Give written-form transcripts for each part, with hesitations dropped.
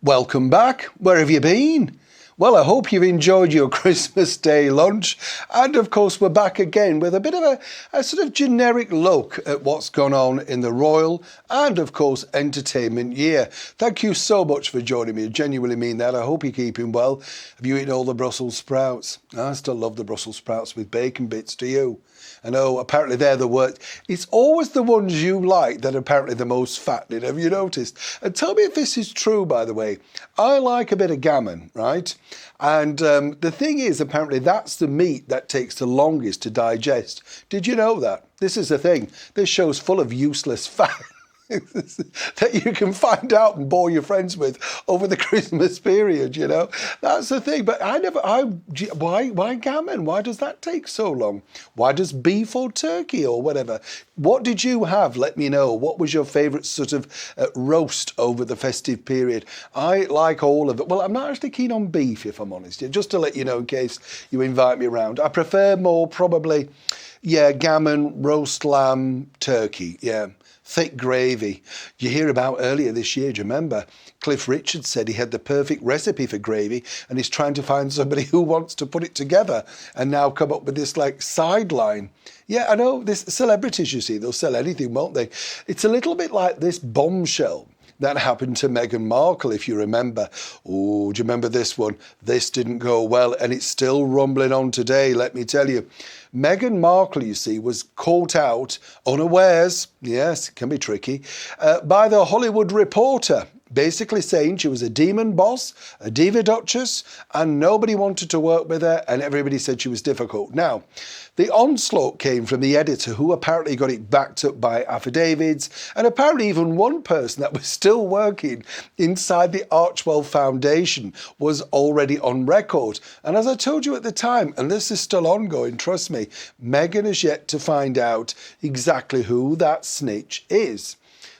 Welcome back. Where have you been? Well, I hope you've enjoyed your Christmas Day lunch. And of course, we're back again with a bit of a sort of generic look at what's gone on in the royal and, of course, entertainment year. Thank you so much for joining me. I genuinely mean that. I hope you're keeping well. Have you eaten all the Brussels sprouts? I still love the Brussels sprouts with bacon bits, do you? I know, apparently they're the worst. It's always the ones you like that are apparently the most fattening. Have you noticed? And tell me if this is true, by the way. I like a bit of gammon, right? And the thing is, apparently that's the meat that takes the longest to digest. Did you know that? This is the thing. This show's full of useless fat. that you can find out and bore your friends with over the Christmas period, you know. That's the thing. But why gammon? Why does that take so long? Why does beef or turkey or whatever? What did you have? Let me know. What was your favourite sort of roast over the festive period? I like all of it. Well, I'm not actually keen on beef, if I'm honest. Just to let you know, in case you invite me around. I prefer more probably, gammon, roast lamb, turkey, thick gravy. You hear about earlier this year, do you remember? Cliff Richard said he had the perfect recipe for gravy and he's trying to find somebody who wants to put it together and now come up with this like sideline. Yeah, I know, this celebrities, you see, they'll sell anything, won't they? It's a little bit like this bombshell that happened to Meghan Markle, if you remember. Oh, do you remember this one? This didn't go well, and it's still rumbling on today, let me tell you. Meghan Markle, you see, was caught out unawares, yes, it can be tricky, by the Hollywood Reporter, basically saying she was a demon boss, a diva duchess, and nobody wanted to work with her, and everybody said she was difficult. Now, the onslaught came from the editor, who apparently got it backed up by affidavits, and apparently even one person that was still working inside the Archwell Foundation was already on record. And as I told you at the time, and this is still ongoing, trust me, Meghan has yet to find out exactly who that snitch is.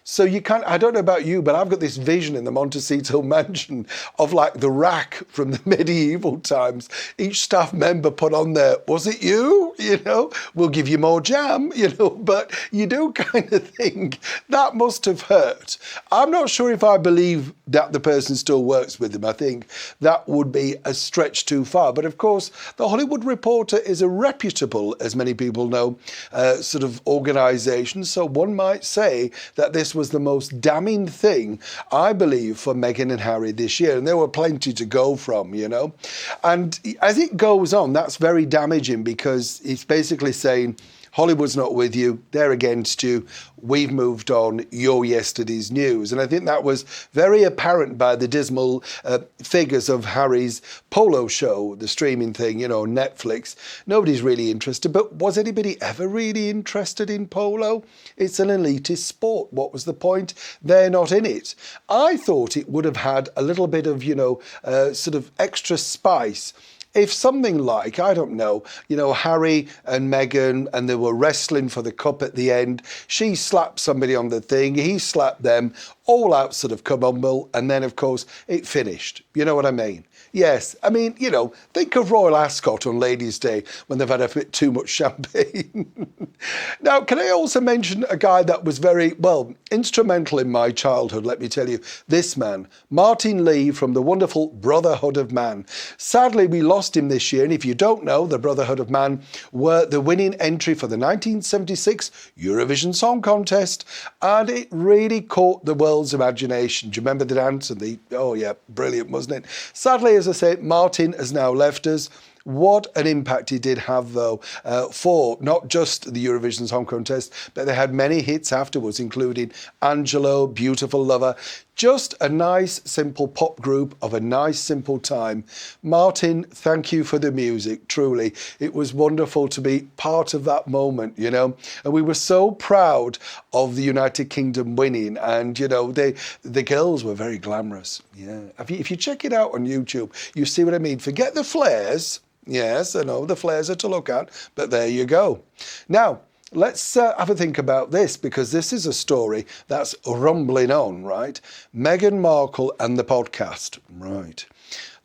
So you can't, I don't know about you, but I've got this vision in the Montecito mansion of like the rack from the medieval times. Each staff member put on there, was it you? You know, we'll give you more jam, you know, but you do kind of think that must have hurt. I'm not sure if I believe that the person still works with them. I think that would be a stretch too far. But of course, the Hollywood Reporter is a reputable, as many people know, sort of organisation. So one might say that this was the most damning thing, I believe, for Meghan and Harry this year. And there were plenty to go from, you know. And as it goes on, that's very damaging because it's basically saying, Hollywood's not with you, they're against you, we've moved on, you're yesterday's news. And I think that was very apparent by the dismal figures of Harry's polo show, the streaming thing, you know, Netflix. Nobody's really interested, but was anybody ever really interested in polo? It's an elitist sport. What was the point? They're not in it. I thought it would have had a little bit of, you know, sort of extra spice if something like, I don't know, you know, Harry and Meghan, and they were wrestling for the cup at the end, she slapped somebody on the thing, he slapped them, all out sort of kabumble, and then, of course, it finished. You know what I mean? Yes, I mean, you know, think of Royal Ascot on Ladies' Day when they've had a bit too much champagne. Now, can I also mention a guy that was very, well, instrumental in my childhood, let me tell you. This man, Martin Lee from the wonderful Brotherhood of Man. Sadly, we lost him this year, and if you don't know, the Brotherhood of Man were the winning entry for the 1976 Eurovision Song Contest, and it really caught the world's imagination. Do you remember the dance and the, oh yeah, brilliant, wasn't it? Sadly, as I say, Martin has now left us. What an impact he did have, though, for not just the Eurovision Song Contest, but they had many hits afterwards, including Angelo, Beautiful Lover. Just a nice, simple pop group of a nice, simple time. Martin, thank you for the music, truly. It was wonderful to be part of that moment, you know. And we were so proud of the United Kingdom winning. And, you know, the girls were very glamorous. Yeah. If you check it out on YouTube, you see what I mean. Forget the flares. Yes, I know the flares are to look at, but there you go. Now, let's have a think about this, because this is a story that's rumbling on, right? Meghan Markle and the podcast, right?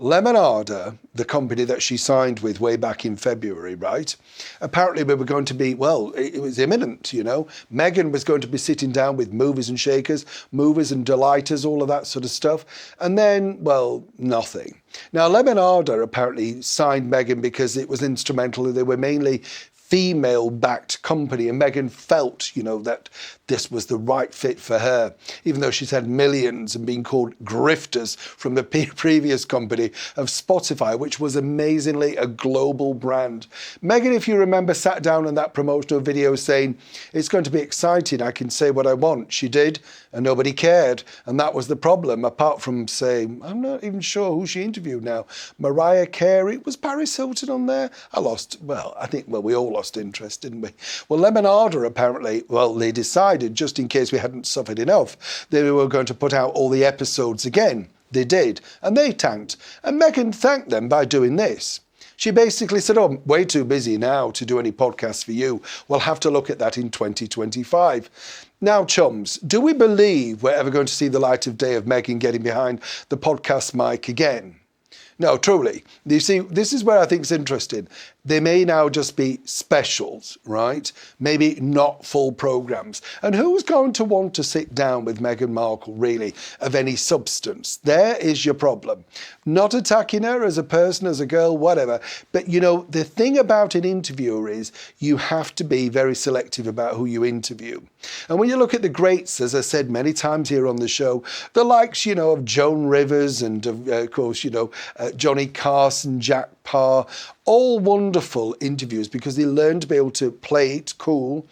Lemonada, the company that she signed with way back in February, right? Apparently we were going to be, well, it was imminent, you know. Meghan was going to be sitting down with movers and shakers, movers and delighters, all of that sort of stuff. And then, well, nothing. Now, Lemonada apparently signed Meghan because it was instrumental. They were mainly female-backed company, and Meghan felt, you know, that this was the right fit for her, even though she's had millions and been called grifters from the previous company of Spotify, which was amazingly a global brand. Meghan, if you remember, sat down in that promotional video saying, it's going to be exciting, I can say what I want. She did, and nobody cared, and that was the problem, apart from saying, I'm not even sure who she interviewed now, Mariah Carey, was Paris Hilton on there? I think we all lost interest, didn't we? Well, Lemonada apparently, they decided, just in case we hadn't suffered enough, they were going to put out all the episodes again. They did, and they tanked. And Meghan thanked them by doing this. She basically said, I'm way too busy now to do any podcasts for you. We'll have to look at that in 2025. Now, chums, do we believe we're ever going to see the light of day of Meghan getting behind the podcast mic again? No, truly. You see, this is where I think it's interesting. They may now just be specials, right? Maybe not full programmes. And who's going to want to sit down with Meghan Markle, really, of any substance? There is your problem. Not attacking her as a person, as a girl, whatever. But, you know, the thing about an interviewer is you have to be very selective about who you interview. And when you look at the greats, as I said many times here on the show, the likes, you know, of Joan Rivers and, of course, you know, Johnny Carson, Jack Parr, all wonderful interviews because they learn to be able to play it cool,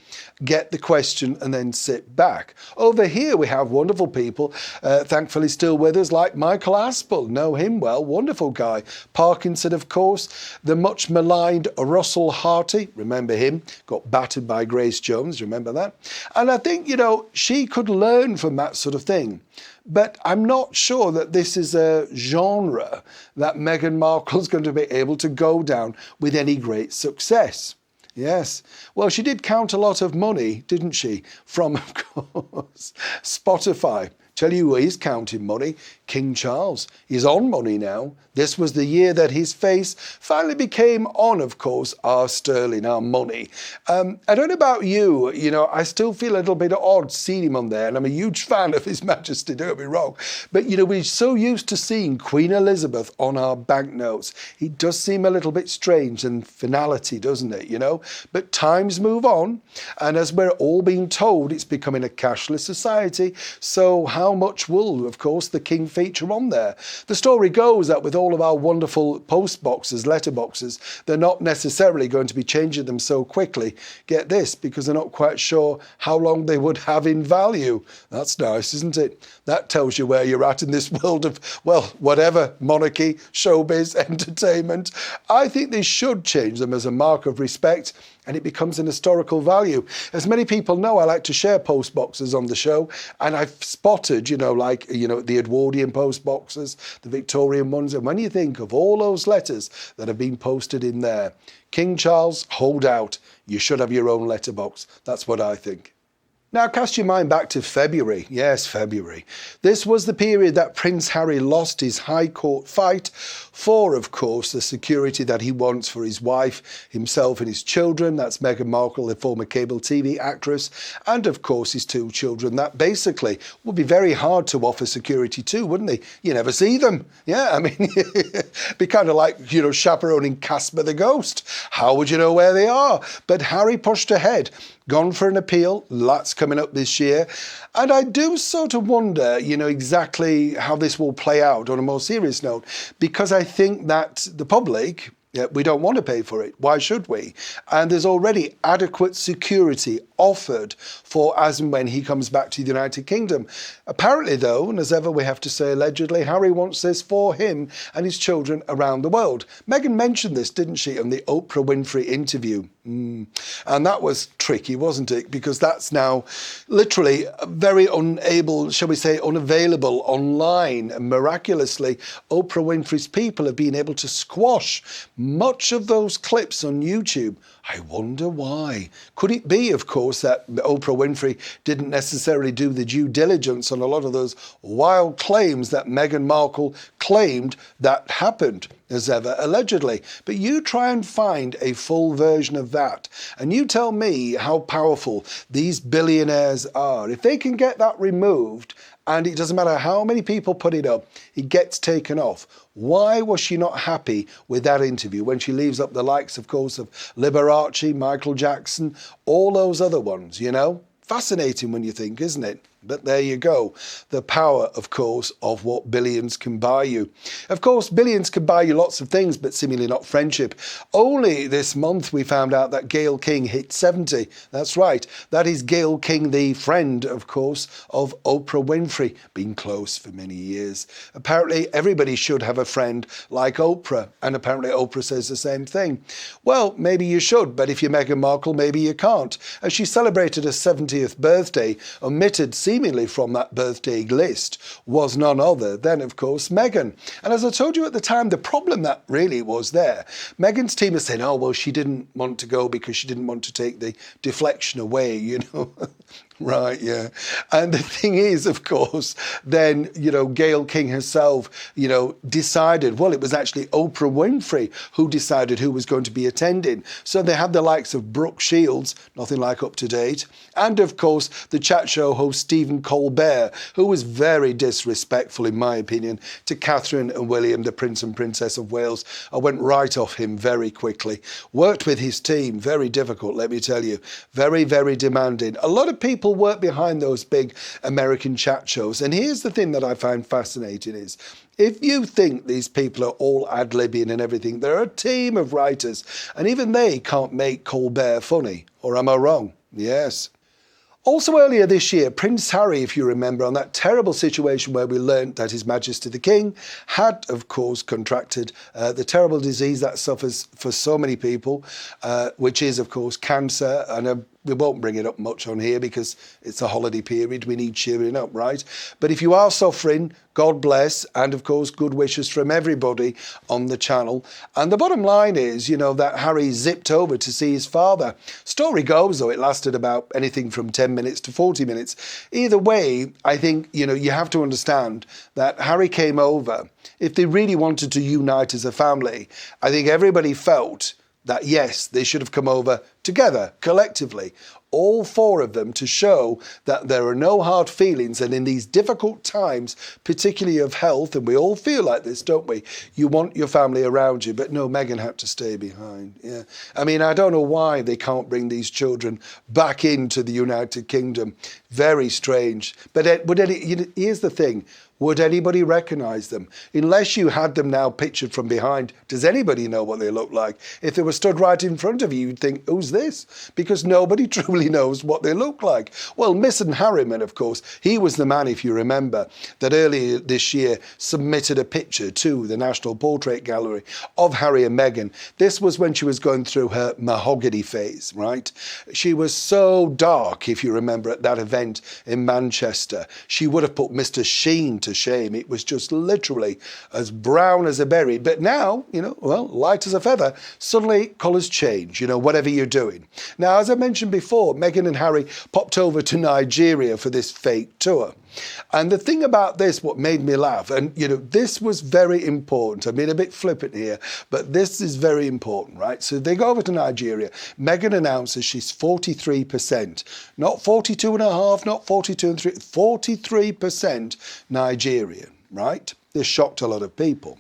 get the question and then sit back. Over here we have wonderful people, thankfully still with us, like Michael Aspel. Know him well, wonderful guy. Parkinson, of course. The much maligned Russell Harty, remember him, got battered by Grace Jones, remember that? And I think, you know, she could learn from that sort of thing. But I'm not sure that this is a genre that Meghan Markle's going to be able to go down with any great success. Yes. Well, she did count a lot of money, didn't she? From, of course, Spotify. Tell you who he's counting money, King Charles. He's on money now. This was the year that his face finally became on, of course, our sterling, our money. I don't know about you, you know, I still feel a little bit odd seeing him on there, and I'm a huge fan of His Majesty, don't get me wrong. But, you know, we're so used to seeing Queen Elizabeth on our banknotes. He does seem a little bit strange and finality, doesn't it, you know? But times move on, and as we're all being told, it's becoming a cashless society. So how much will, of course, the King feature on there? The story goes that with all of our wonderful post boxes, letter boxes, they're not necessarily going to be changing them so quickly. Get this, because they're not quite sure how long they would have in value. That's nice, isn't it? That tells you where you're at in this world of, well, whatever, monarchy, showbiz, entertainment. I think they should change them as a mark of respect, and it becomes an historical value. As many people know, I like to share post boxes on the show, and I've spotted, you know, like, you know, the Edwardian post boxes, the Victorian ones, and when you think of all those letters that have been posted in there, King Charles, hold out. You should have your own letterbox. That's what I think. Now, cast your mind back to February. Yes, February. This was the period that Prince Harry lost his High Court fight for, of course, the security that he wants for his wife, himself and his children. That's Meghan Markle, the former cable TV actress, and, of course, his two children that basically would be very hard to offer security to, wouldn't they? You never see them. Yeah, I mean, be kind of like, you know, chaperoning Casper the Ghost. How would you know where they are? But Harry pushed ahead. Gone for an appeal, that's coming up this year. And I do sort of wonder, you know, exactly how this will play out on a more serious note, because I think that the public, we don't want to pay for it. Why should we? And there's already adequate security offered for as and when he comes back to the United Kingdom. Apparently, though, and as ever we have to say allegedly, Harry wants this for him and his children around the world. Meghan mentioned this, didn't she, on the Oprah Winfrey interview? And that was tricky, wasn't it? Because that's now literally very unable, shall we say, unavailable online. And miraculously, Oprah Winfrey's people have been able to squash much of those clips on YouTube. I wonder why. Could it be, of course, that Oprah Winfrey didn't necessarily do the due diligence on a lot of those wild claims that Meghan Markle claimed that happened, as ever, allegedly? But you try and find a full version of that, and you tell me how powerful these billionaires are. If they can get that removed, and it doesn't matter how many people put it up, it gets taken off. Why was she not happy with that interview when she leaves up the likes, of course, of Liberace, Michael Jackson, all those other ones, you know? Fascinating when you think, isn't it? But there you go. The power, of course, of what billions can buy you. Of course, billions can buy you lots of things, but seemingly not friendship. Only this month we found out that Gayle King hit 70. That's right. That is Gayle King, the friend, of course, of Oprah Winfrey. Been close for many years. Apparently, everybody should have a friend like Oprah. And apparently Oprah says the same thing. Well, maybe you should, but if you're Meghan Markle, maybe you can't. As she celebrated her 70th birthday, omitted seemingly from that birthday list was none other than, of course, Meghan. And as I told you at the time, the problem that really was there, Meghan's team is saying, oh, well, she didn't want to go because she didn't want to take the deflection away, you know. Right, yeah. And the thing is, of course, then, you know, Gayle King herself, you know, decided, well, it was actually Oprah Winfrey who decided who was going to be attending. So they had the likes of Brooke Shields, nothing like up to date, and of course, the chat show host Stephen Colbert, who was very disrespectful, in my opinion, to Catherine and William, the Prince and Princess of Wales. I went right off him very quickly. Worked with his team, very difficult, let me tell you. Very, very demanding. A lot of people work behind those big American chat shows. And here's the thing that I find fascinating is, if you think these people are all ad-libbing and everything, they're a team of writers, and even they can't make Colbert funny. Or am I wrong? Yes. Also earlier this year, Prince Harry, if you remember, on that terrible situation where we learnt that His Majesty the King had, of course, contracted the terrible disease that suffers for so many people, which is, of course, cancer. And we won't bring it up much on here because it's a holiday period. We need cheering up, right? But if you are suffering, God bless, and of course, good wishes from everybody on the channel. And the bottom line is, you know, that Harry zipped over to see his father. Story goes, though, it lasted about anything from 10 minutes to 40 minutes. Either way, I think, you know, you have to understand that Harry came over. If they really wanted to unite as a family, I think everybody felt that, yes, they should have come over together, collectively, all four of them, to show that there are no hard feelings. And in these difficult times, particularly of health, and we all feel like this, don't we? You want your family around you. But no, Meghan had to stay behind. Yeah. I mean, I don't know why they can't bring these children back into the United Kingdom. Very strange. But here's the thing. Would anybody recognise them? Unless you had them now pictured from behind, does anybody know what they look like? If they were stood right in front of you, you'd think, who's this? Because nobody truly knows what they look like. Well, Miss and Harriman, of course, he was the man, if you remember, that earlier this year submitted a picture to the National Portrait Gallery of Harry and Meghan. This was when she was going through her mahogany phase, right? She was so dark, if you remember, at that event in Manchester. She would have put Mr. Sheen to shame. It was just literally as brown as a berry. But now, you know, well, light as a feather, suddenly colours change, you know, whatever you're doing. Now, as I mentioned before, Meghan and Harry popped over to Nigeria for this fake tour. And the thing about this, what made me laugh, and, you know, this was very important. I'm being a bit flippant here, but this is very important, right? So they go over to Nigeria. Meghan announces she's 43%, not 42 and a half, not 42 and 3, 43% Nigerian, right? This shocked a lot of people.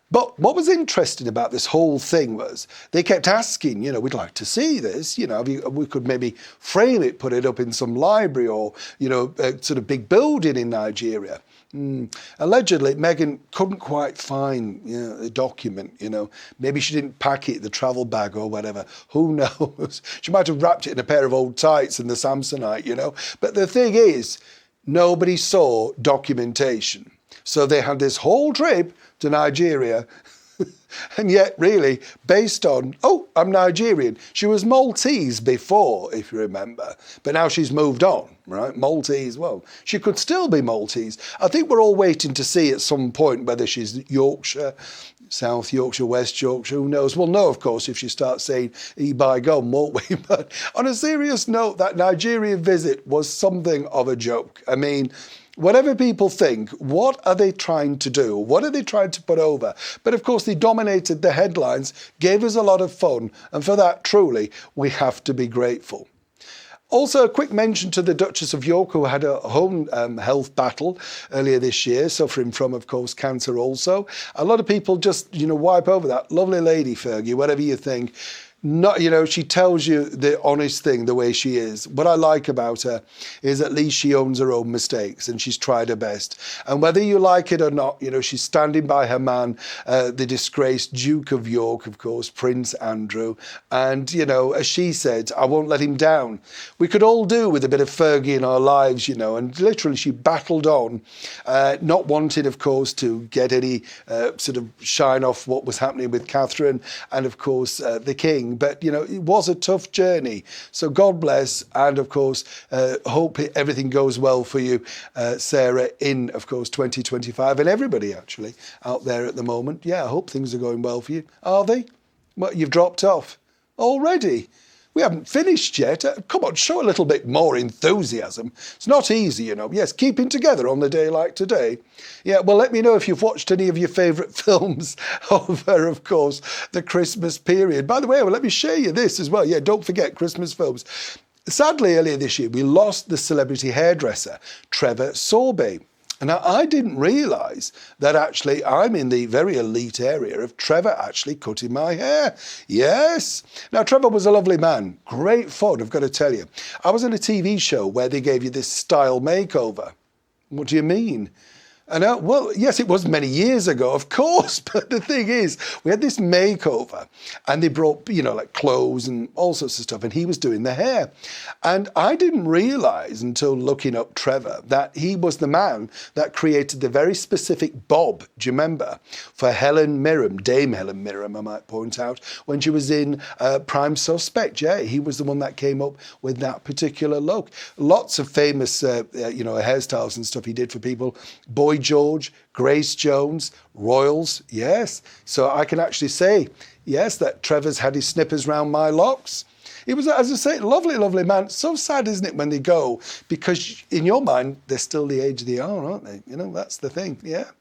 But what was interesting about this whole thing was they kept asking, you know, we'd like to see this, you know, we could maybe frame it, put it up in some library or, you know, a sort of big building in Nigeria. Allegedly, Meghan couldn't quite find, you know, the document, you know. Maybe she didn't pack it, the travel bag or whatever. Who knows? She might have wrapped it in a pair of old tights and the Samsonite, you know. But the thing is, nobody saw documentation. So they had this whole trip to Nigeria, and yet really based on, oh, I'm Nigerian. She was Maltese before, if you remember, but now she's moved on, right? Maltese, well, she could still be Maltese. I think we're all waiting to see at some point whether she's Yorkshire, South Yorkshire, West Yorkshire, who knows? We'll know, of course, if she starts saying bygone, won't we? But on a serious note, that Nigeria visit was something of a joke. I mean, whatever people think, what are they trying to do? What are they trying to put over? But of course, they dominated the headlines, gave us a lot of fun, and for that, truly, we have to be grateful. Also, a quick mention to the Duchess of York, who had a home health battle earlier this year, suffering from, of course, cancer also. A lot of people just, wipe over that. Lovely lady, Fergie, whatever you think. Not, she tells you the honest thing the way she is. What I like about her is at least she owns her own mistakes and she's tried her best. And whether you like it or not, she's standing by her man, the disgraced Duke of York, of course, Prince Andrew. And, as she said, I won't let him down. We could all do with a bit of Fergie in our lives, and literally she battled on, not wanting, of course, to get any sort of shine off what was happening with Catherine and, of course, the King. But, it was a tough journey. So God bless. And, of course, hope everything goes well for you, Sarah, in, of course, 2025. And everybody, actually, out there at the moment. Yeah, I hope things are going well for you. Are they? Well, you've dropped off already. We haven't finished yet. Come on, show a little bit more enthusiasm. It's not easy, Yes, keeping together on the day like today. Yeah, well, let me know if you've watched any of your favourite films over, of course, the Christmas period. By the way, let me share you this as well. Yeah, don't forget Christmas films. Sadly, earlier this year, we lost the celebrity hairdresser, Trevor Sorbie. Now, I didn't realise that actually I'm in the very elite area of Trevor actually cutting my hair. Yes. Now, Trevor was a lovely man. Great fun, I've got to tell you. I was in a TV show where they gave you this style makeover. What do you mean? And well, yes, it was many years ago, of course. But the thing is, we had this makeover and they brought, like clothes and all sorts of stuff. And he was doing the hair. And I didn't realise until looking up Trevor that he was the man that created the very specific bob, do you remember, for Helen Mirren, Dame Helen Mirren, I might point out, when she was in Prime Suspect. Yeah, he was the one that came up with that particular look. Lots of famous, hairstyles and stuff he did for people. Boy George, Grace Jones, Royals, yes. So I can actually say, yes, that Trevor's had his snippers round my locks. He was, as I say, lovely, lovely man. So sad, isn't it, when they go? Because in your mind, they're still the age they are, aren't they? That's the thing, yeah.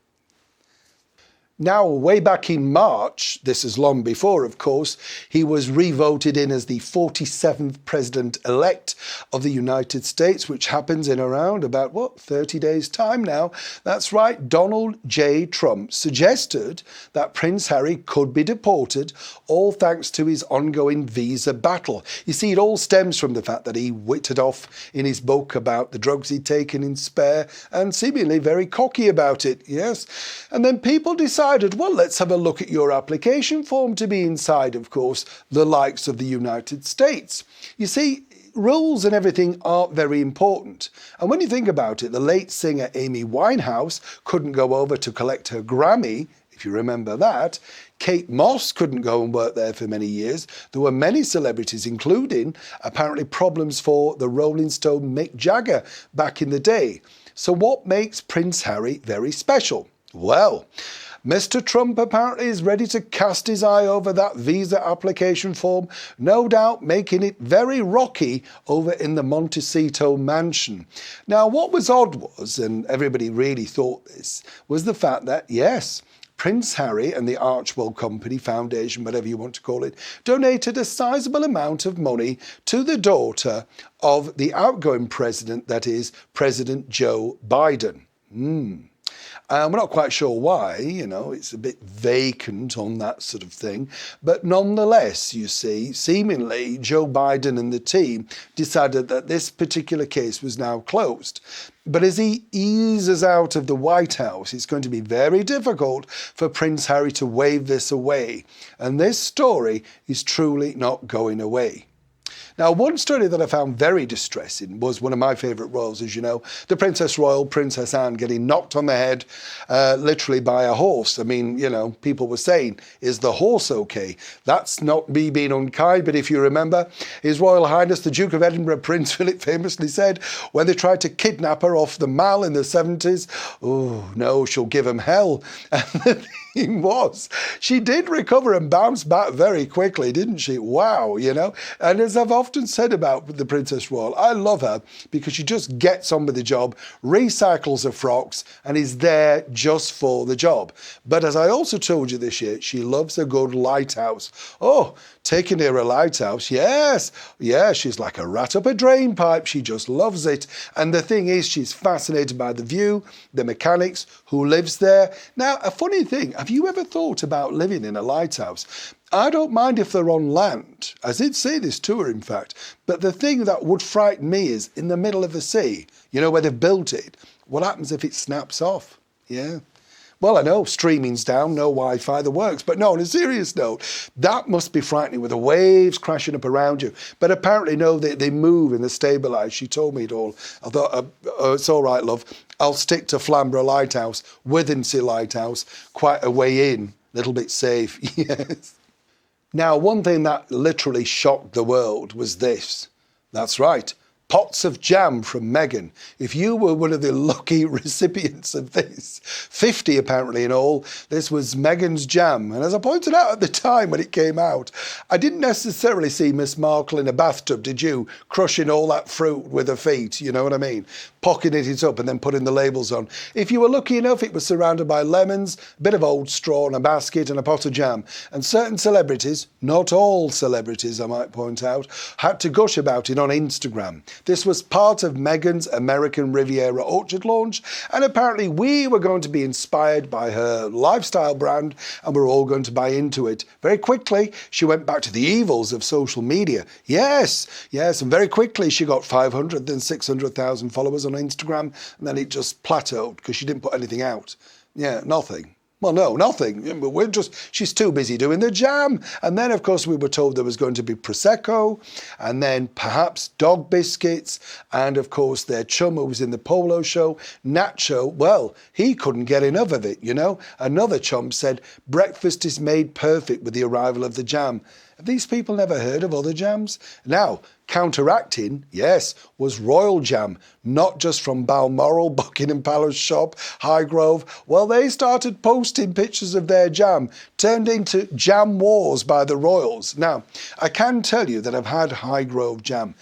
Now, way back in March, this is long before, of course, he was re-voted in as the 47th president-elect of the United States, which happens in around about, 30 days' time now. That's right, Donald J. Trump suggested that Prince Harry could be deported, all thanks to his ongoing visa battle. You see, it all stems from the fact that he whittled off in his book about the drugs he'd taken in Spare, and seemingly very cocky about it, yes. And then people decided, well, let's have a look at your application form to be inside, of course, the likes of the United States. You see, rules and everything are very important. And when you think about it, the late singer Amy Winehouse couldn't go over to collect her Grammy, if you remember that. Kate Moss couldn't go and work there for many years. There were many celebrities, including apparently problems for the Rolling Stone Mick Jagger back in the day. So what makes Prince Harry very special? Well, Mr. Trump apparently is ready to cast his eye over that visa application form, no doubt making it very rocky over in the Montecito mansion. Now, what was odd was, and everybody really thought this, was the fact that, yes, Prince Harry and the Archwell Company Foundation, whatever you want to call it, donated a sizable amount of money to the daughter of the outgoing president, that is, President Joe Biden. We're not quite sure why, it's a bit vacant on that sort of thing. But nonetheless, you see, seemingly Joe Biden and the team decided that this particular case was now closed. But as he eases out of the White House, it's going to be very difficult for Prince Harry to wave this away. And this story is truly not going away. Now, one story that I found very distressing was one of my favourite royals, as you know, the Princess Royal, Princess Anne, getting knocked on the head literally by a horse. I mean, you know, people were saying, is the horse okay? That's not me being unkind, but if you remember, His Royal Highness, the Duke of Edinburgh, Prince Philip, famously said, when they tried to kidnap her off the Mall in the 70s, oh, no, she'll give them hell. And the thing was, she did recover and bounce back very quickly, didn't she? Wow, you know? And as I've often said about the Princess Royal, I love her because she just gets on with the job, recycles her frocks, and is there just for the job. But as I also told you this year, she loves a good lighthouse. Oh, taking her a lighthouse, yes. Yeah, she's like a rat up a drain pipe. She just loves it. And the thing is, she's fascinated by the view, the mechanics, who lives there. Now, a funny thing, have you ever thought about living in a lighthouse? I don't mind if they're on land. I did say this to her, in fact. But the thing that would frighten me is in the middle of the sea, you know, where they've built it. What happens if it snaps off? Yeah. Well, I know streaming's down, no Wi-Fi, the works. But no, on a serious note, that must be frightening with the waves crashing up around you. But apparently, no, they move and they stabilise. She told me it all. I thought, it's all right, love. I'll stick to Flamborough Lighthouse, Withensea Lighthouse, quite a way in, a little bit safe, yes. Now, one thing that literally shocked the world was this. That's right. Pots of jam from Meghan. If you were one of the lucky recipients of this, 50 apparently in all, this was Meghan's jam. And as I pointed out at the time when it came out, I didn't necessarily see Miss Markle in a bathtub, did you? Crushing all that fruit with her feet, you know what I mean? Pocketing it up and then putting the labels on. If you were lucky enough, it was surrounded by lemons, a bit of old straw and a basket and a pot of jam. And certain celebrities, not all celebrities I might point out, had to gush about it on Instagram. This was part of Meghan's American Riviera orchard launch, and apparently we were going to be inspired by her lifestyle brand, and we're all going to buy into it. Very quickly, she went back to the evils of social media. Yes, and very quickly she got 500, then 600,000 followers on Instagram, and then it just plateaued because she didn't put anything out. Yeah, nothing. Well, no, nothing. She's too busy doing the jam. And then, of course, we were told there was going to be Prosecco and then perhaps dog biscuits. And, of course, their chum who was in the polo show, Nacho, well, he couldn't get enough of it, you know. Another chum said, breakfast is made perfect with the arrival of the jam. Have these people never heard of other jams? Now, counteracting, yes, was Royal Jam, not just from Balmoral, Buckingham Palace shop, Highgrove. Well, they started posting pictures of their jam, turned into jam wars by the royals. Now, I can tell you that I've had Highgrove jam.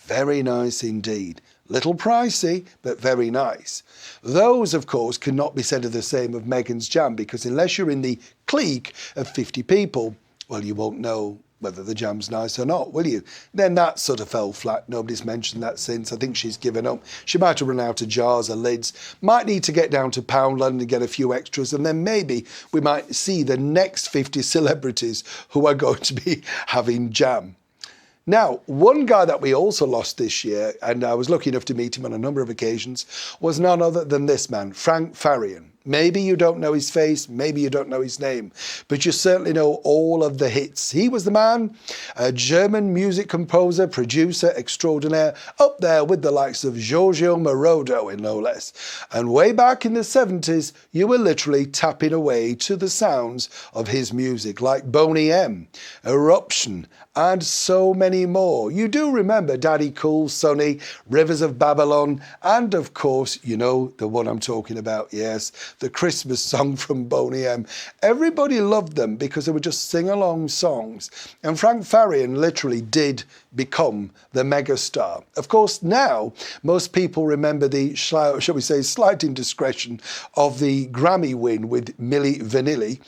Very nice indeed. Little pricey, but very nice. Those, of course, cannot be said of the same of Meghan's jam, because unless you're in the clique of 50 people, well, you won't know whether the jam's nice or not, will you? Then that sort of fell flat. Nobody's mentioned that since. I think she's given up. She might have run out of jars or lids. Might need to get down to Poundland and get a few extras, and then maybe we might see the next 50 celebrities who are going to be having jam. Now, one guy that we also lost this year, and I was lucky enough to meet him on a number of occasions, was none other than this man, Frank Farian. Maybe you don't know his face, maybe you don't know his name, but you certainly know all of the hits. He was the man, a German music composer, producer extraordinaire, up there with the likes of Giorgio Moroder, no less. And way back in the 70s, you were literally tapping away to the sounds of his music, like Boney M, Eruption, and so many more. You do remember Daddy Cool, Sonny, Rivers of Babylon, and of course, you know the one I'm talking about, yes, the Christmas song from Boney M. Everybody loved them because they were just sing-along songs. And Frank Farian literally did become the megastar. Of course, now, most people remember the, shall we say, slight indiscretion of the Grammy win with Milli Vanilli,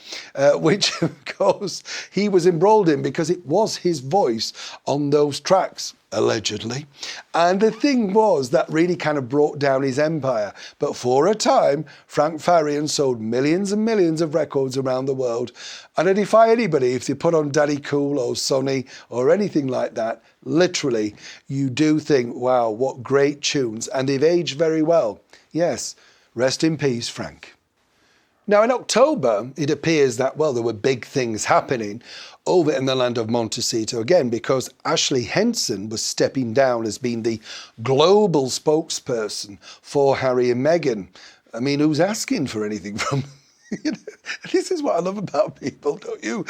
which, of course, he was embroiled in because it was his voice on those tracks, allegedly. And the thing was, that really kind of brought down his empire. But for a time, Frank Farian sold millions and millions of records around the world. And I defy anybody, if they put on Daddy Cool or Sonny or anything like that, literally, you do think, wow, what great tunes. And they've aged very well. Yes, rest in peace, Frank. Now, in October, it appears that, well, there were big things happening over in the land of Montecito again, because Ashley Henson was stepping down as being the global spokesperson for Harry and Meghan. I mean, who's asking for anything from you know, this is what I love about people, don't you?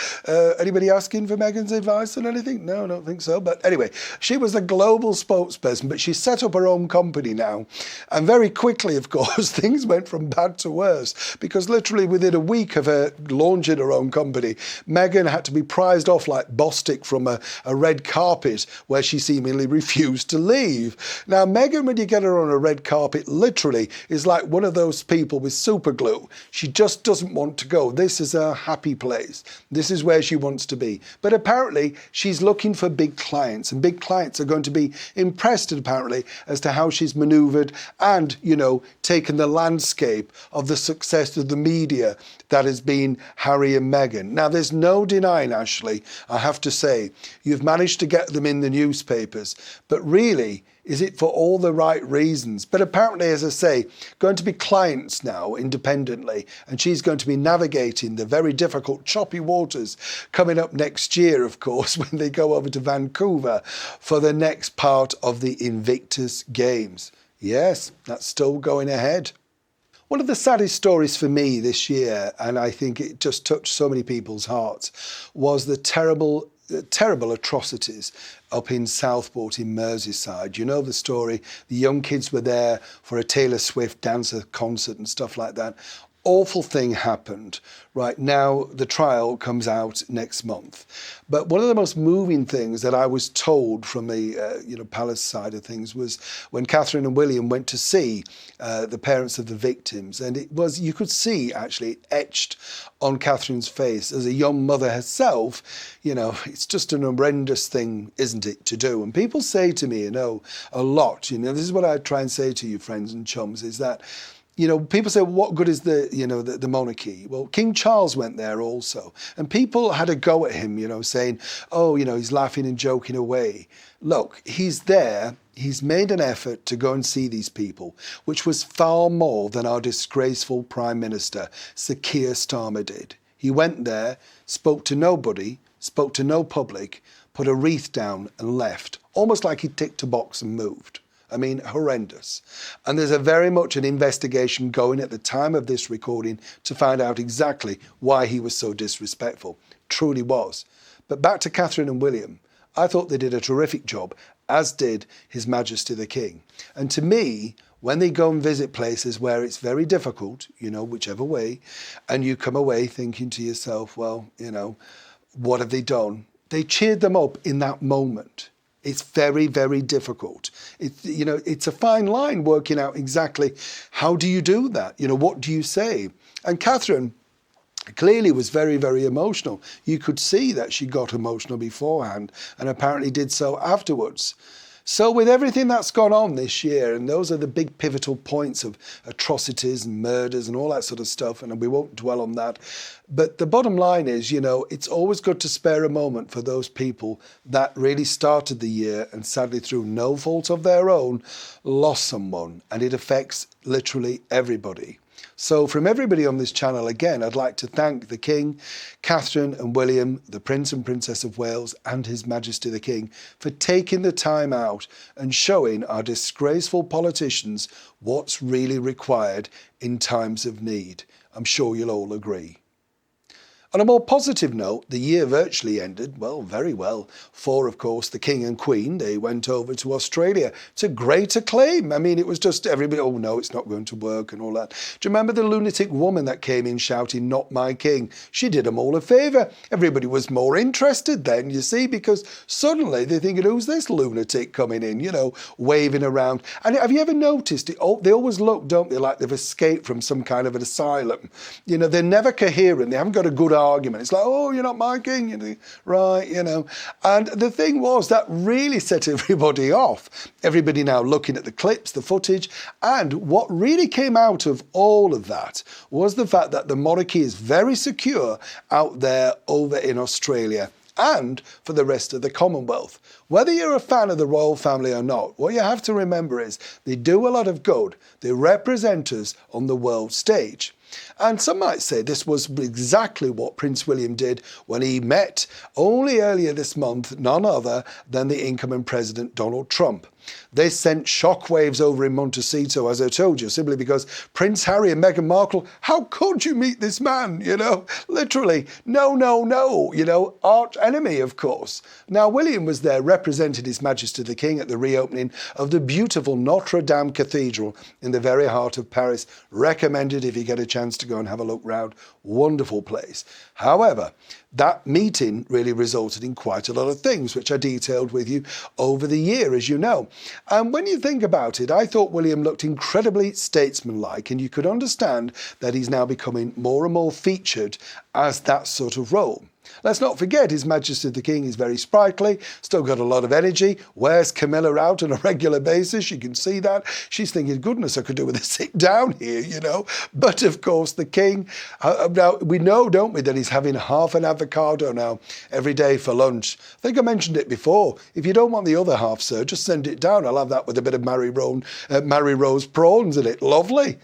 Anybody asking for Meghan's advice on anything? No, I don't think so. But anyway, she was a global spokesperson, but she set up her own company now. And very quickly, of course, things went from bad to worse, because literally within a week of her launching her own company, Meghan had to be prized off like Bostic from a red carpet where she seemingly refused to leave. Now, Meghan, when you get her on a red carpet, literally is like one of those people with super glue. She just doesn't want to go. This is a happy place. This is where she wants to be. But apparently she's looking for big clients, and big clients are going to be impressed apparently as to how she's maneuvered and, you know, taken the landscape of the success of the media that has been Harry and Meghan. Now, there's no denying, Ashley, I have to say, you've managed to get them in the newspapers, but really, is it for all the right reasons? But apparently, as I say, going to be clients now independently, and she's going to be navigating the very difficult, choppy waters coming up next year, of course, when they go over to Vancouver for the next part of the Invictus Games. Yes, that's still going ahead. One of the saddest stories for me this year, and I think it just touched so many people's hearts, was the terrible atrocities up in Southport in Merseyside. You know the story. The young kids were there for a Taylor Swift dancer concert and stuff like that. Awful thing happened. Right now, the trial comes out next month. But one of the most moving things that I was told from the palace side of things was when Catherine and William went to see the parents of the victims, and it was, you could see actually etched on Catherine's face as a young mother herself. You know, it's just an horrendous thing, isn't it, to do? And people say to me, you know, a lot. You know, this is what I try and say to you, friends and chums, is that, you know, people say, what good is the monarchy? Well, King Charles went there also. And people had a go at him, you know, saying, oh, you know, he's laughing and joking away. Look, he's there. He's made an effort to go and see these people, which was far more than our disgraceful Prime Minister, Sir Keir Starmer, did. He went there, spoke to nobody, spoke to no public, put a wreath down and left, almost like he ticked a box and moved. I mean, horrendous. And there's a very much an investigation going at the time of this recording to find out exactly why he was so disrespectful. Truly was. But back to Catherine and William. I thought they did a terrific job, as did His Majesty the King. And to me, when they go and visit places where it's very difficult, you know, whichever way, and you come away thinking to yourself, well, you know, what have they done? They cheered them up in that moment. It's very, very difficult. It's a fine line working out exactly how do you do that? You know, what do you say? And Catherine clearly was very, very emotional. You could see that she got emotional beforehand and apparently did so afterwards. So with everything that's gone on this year, and those are the big pivotal points of atrocities and murders and all that sort of stuff, and we won't dwell on that. But the bottom line is, you know, it's always good to spare a moment for those people that really started the year and sadly through no fault of their own, lost someone, and it affects literally everybody. So from everybody on this channel, again, I'd like to thank the King, Catherine and William, the Prince and Princess of Wales, and His Majesty the King for taking the time out and showing our disgraceful politicians what's really required in times of need. I'm sure you'll all agree. On a more positive note, the year virtually ended, well, very well. For, of course, the King and Queen, they went over to Australia to great acclaim. I mean, it was just everybody, oh no, it's not going to work and all that. Do you remember the lunatic woman that came in shouting, not my king? She did them all a favour. Everybody was more interested then, you see, because suddenly they're thinking, who's this lunatic coming in, you know, waving around. And have you ever noticed it? Oh, they always look, don't they, like they've escaped from some kind of an asylum. You know, they're never coherent. They haven't got a good argument. It's like, oh, you're not my king, you know, right, you know. And the thing was that really set everybody off. Everybody now looking at the clips, the footage, and what really came out of all of that was the fact that the monarchy is very secure out there over in Australia and for the rest of the Commonwealth. Whether you're a fan of the royal family or not, what you have to remember is they do a lot of good. They represent us on the world stage. And some might say this was exactly what Prince William did when he met only earlier this month none other than the incoming President Donald Trump. This sent shockwaves over in Montecito, as I told you, simply because Prince Harry and Meghan Markle, how could you meet this man? Literally, no, arch enemy, of course. Now, William was there, represented His Majesty the King at the reopening of the beautiful Notre Dame Cathedral in the very heart of Paris. Recommended if you get a chance to go and have a look round. Wonderful place. However, that meeting really resulted in quite a lot of things, which I detailed with you over the year, as you know. And when you think about it, I thought William looked incredibly statesmanlike, and you could understand that he's now becoming more and more featured as that sort of role. Let's not forget His Majesty the King is very sprightly, still got a lot of energy, wears Camilla out on a regular basis, you can see that. She's thinking, goodness, I could do with a sit down here, But of course the King, now we know, don't we, that he's having half an avocado now every day for lunch. I think I mentioned it before. If you don't want the other half, sir, just send it down. I'll have that with a bit of Mary Rose prawns in it. Lovely.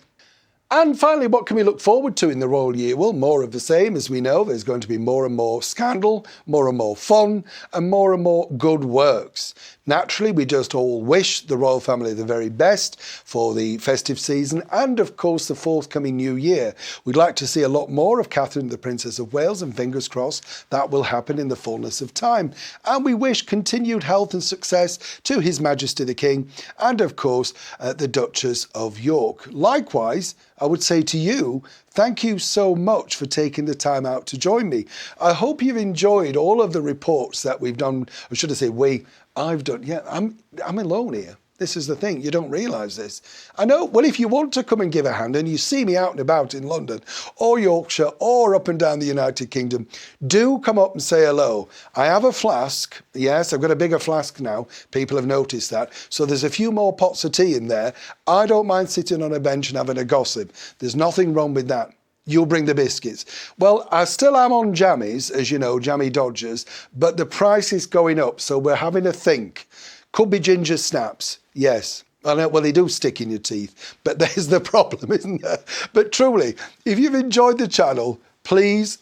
And finally, what can we look forward to in the royal year? Well, more of the same. As we know, there's going to be more and more scandal, more and more fun, and more good works. Naturally, we just all wish the royal family the very best for the festive season and, of course, the forthcoming new year. We'd like to see a lot more of Catherine, the Princess of Wales, and fingers crossed that will happen in the fullness of time. And we wish continued health and success to His Majesty the King and, of course, the Duchess of York. Likewise, I would say to you, thank you so much for taking the time out to join me. I hope you've enjoyed all of the reports that we've done, or should I say I've done. Yeah, I'm alone here. This is the thing, you don't realise this. I know, well, if you want to come and give a hand and you see me out and about in London or Yorkshire or up and down the United Kingdom, do come up and say hello. I have a flask. Yes, I've got a bigger flask now. People have noticed that. So there's a few more pots of tea in there. I don't mind sitting on a bench and having a gossip. There's nothing wrong with that. You'll bring the biscuits. Well, I still am on jammies, as you know, jammy dodgers, but the price is going up, so we're having a think. Could be ginger snaps, yes. I know, well, they do stick in your teeth, but there's the problem, isn't there? But truly, if you've enjoyed the channel, please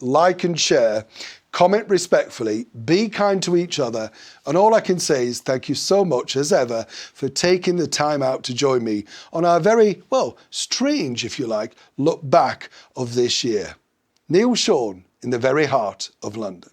like and share. Comment respectfully, be kind to each other, and all I can say is thank you so much, as ever, for taking the time out to join me on our very, strange, if you like, look back of this year. Neil Sean in the very heart of London.